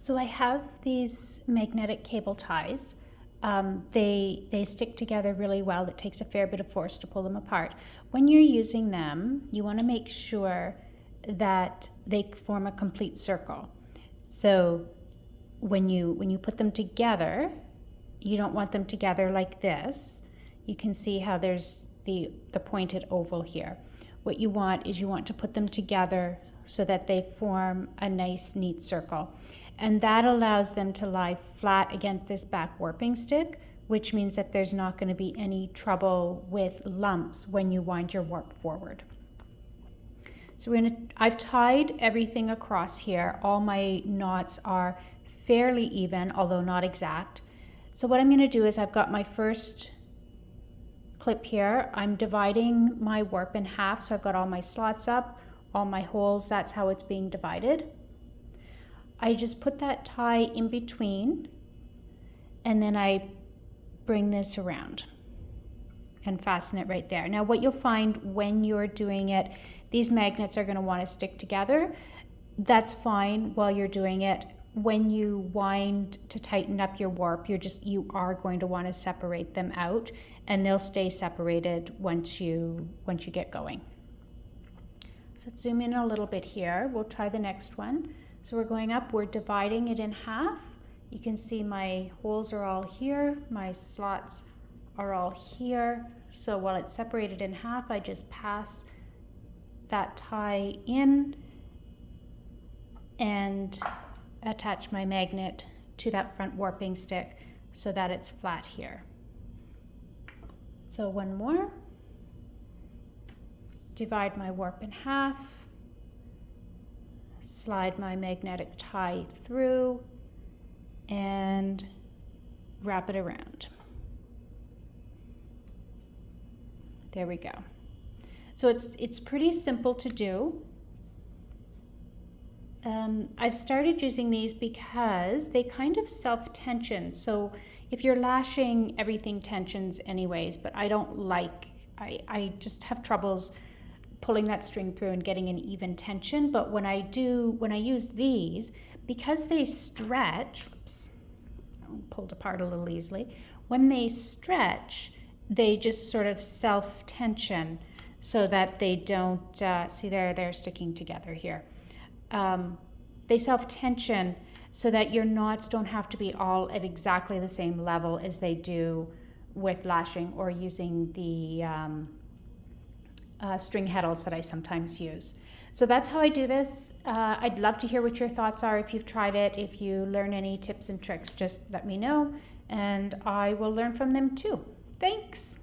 So I have these magnetic cable ties. They stick together really well. It takes a fair bit of force to pull them apart. When you're using them, you want to make sure that they form a complete circle. So when you put them together, you don't want them together like this. You can see how there's the pointed oval here. What you want is you want to put them together so that they form a nice, neat circle. And that allows them to lie flat against this back warping stick, which means that there's not going to be any trouble with lumps when you wind your warp forward. So I've tied everything across here. All my knots are fairly even, although not exact. So what I'm going to do is I've got my first clip here. I'm dividing my warp in half, so I've got all my slots up, all my holes, that's how it's being divided. I just put that tie in between, and then I bring this around and fasten it right there. Now what you'll find when you're doing it, these magnets are going to want to stick together. That's fine while you're doing it. When you wind to tighten up your warp, you are going to want to separate them out, and they'll stay separated once you get going. So let's zoom in a little bit here. We'll try the next one. So we're going up, we're dividing it in half. You can see my holes are all here, my slots are all here. So while it's separated in half, I just pass that tie in and attach my magnet to that front warping stick so that it's flat here. So one more. Divide my warp in half. Slide my magnetic tie through and wrap it around. There we go. So it's pretty simple to do. I've started using these because they kind of self-tension. So if you're lashing, everything tensions anyways, but I just have troubles pulling that string through and getting an even tension. But when I use these, because they stretch, oops, pulled apart a little easily. When they stretch, they just sort of self-tension so that they don't, see they're sticking together here. They self-tension so that your knots don't have to be all at exactly the same level as they do with lashing or using the string heddles that I sometimes use. So that's how I do this. I'd love to hear what your thoughts are if you've tried it. If you learn any tips and tricks, just let me know and I will learn from them too. Thanks.